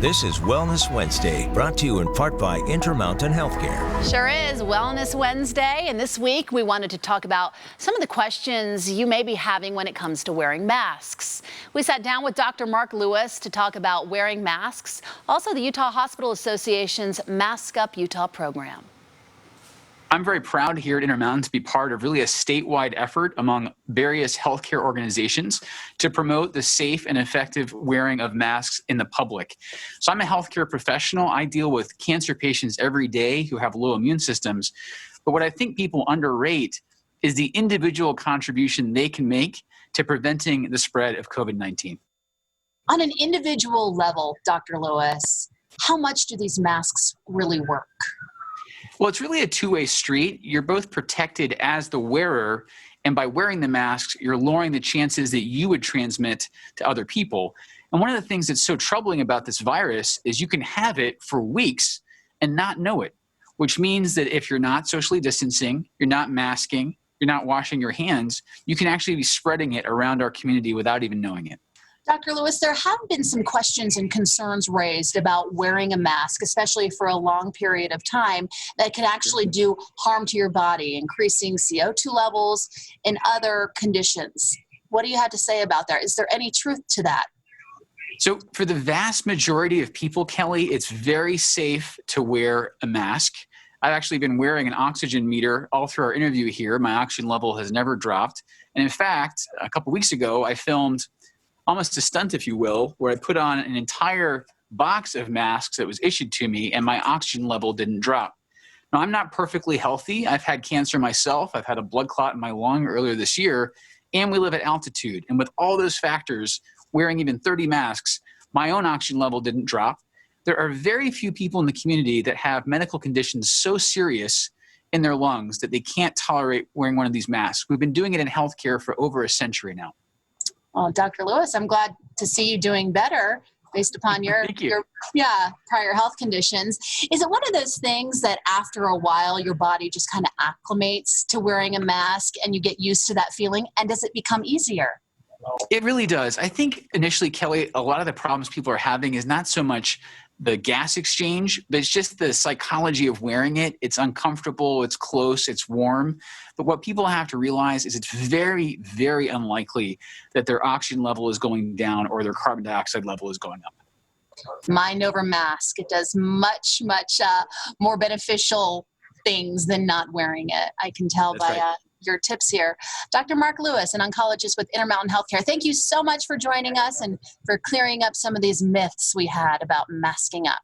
This is Wellness Wednesday, brought to you in part by Intermountain Healthcare. Sure is Wellness Wednesday, and this week we wanted to talk about some of the questions you may be having when it comes to wearing masks. We sat down with Dr. Mark Lewis to talk about wearing masks, also the Utah Hospital Association's Mask Up Utah program. I'm very proud here at Intermountain to be part of really a statewide effort among various healthcare organizations to promote the safe and effective wearing of masks in the public. So I'm a healthcare professional. I deal with cancer patients every day who have low immune systems. But what I think people underrate is the individual contribution they can make to preventing the spread of COVID-19. On an individual level, Dr. Lewis, how much do these masks really work? Well, it's really a two-way street. You're both protected as the wearer, and by wearing the masks, you're lowering the chances that you would transmit to other people. And one of the things that's so troubling about this virus is you can have it for weeks and not know it, which means that if you're not socially distancing, you're not masking, you're not washing your hands, you can actually be spreading it around our community without even knowing it. Dr. Lewis, there have been some questions and concerns raised about wearing a mask, especially for a long period of time, that can actually do harm to your body, increasing CO2 levels and other conditions. What do you have to say about that? Is there any truth to that? So for the vast majority of people, Kelly, it's very safe to wear a mask. I've actually been wearing an oxygen meter all through our interview here. My oxygen level has never dropped. And in fact, a couple weeks ago, I filmed almost a stunt, if you will, where I put on an entire box of masks that was issued to me and my oxygen level didn't drop. Now, I'm not perfectly healthy. I've had cancer myself. I've had a blood clot in my lung earlier this year, and we live at altitude. And with all those factors, wearing even 30 masks, my own oxygen level didn't drop. There are very few people in the community that have medical conditions so serious in their lungs that they can't tolerate wearing one of these masks. We've been doing it in healthcare for over a century now. Well, Dr. Lewis, I'm glad to see you doing better based upon your prior health conditions. Is it one of those things that after a while your body just kind of acclimates to wearing a mask and you get used to that feeling? And does it become easier? It really does. I think initially, Kelly, a lot of the problems people are having is not so much the gas exchange, but it's just the psychology of wearing it. It's uncomfortable, it's close, it's warm. But what people have to realize is it's very, very unlikely that their oxygen level is going down or their carbon dioxide level is going up. Mind over mask. It does much more beneficial things than not wearing it. I can tell by your tips here. Dr. Mark Lewis, an oncologist with Intermountain Healthcare, thank you so much for joining us and for clearing up some of these myths we had about masking up.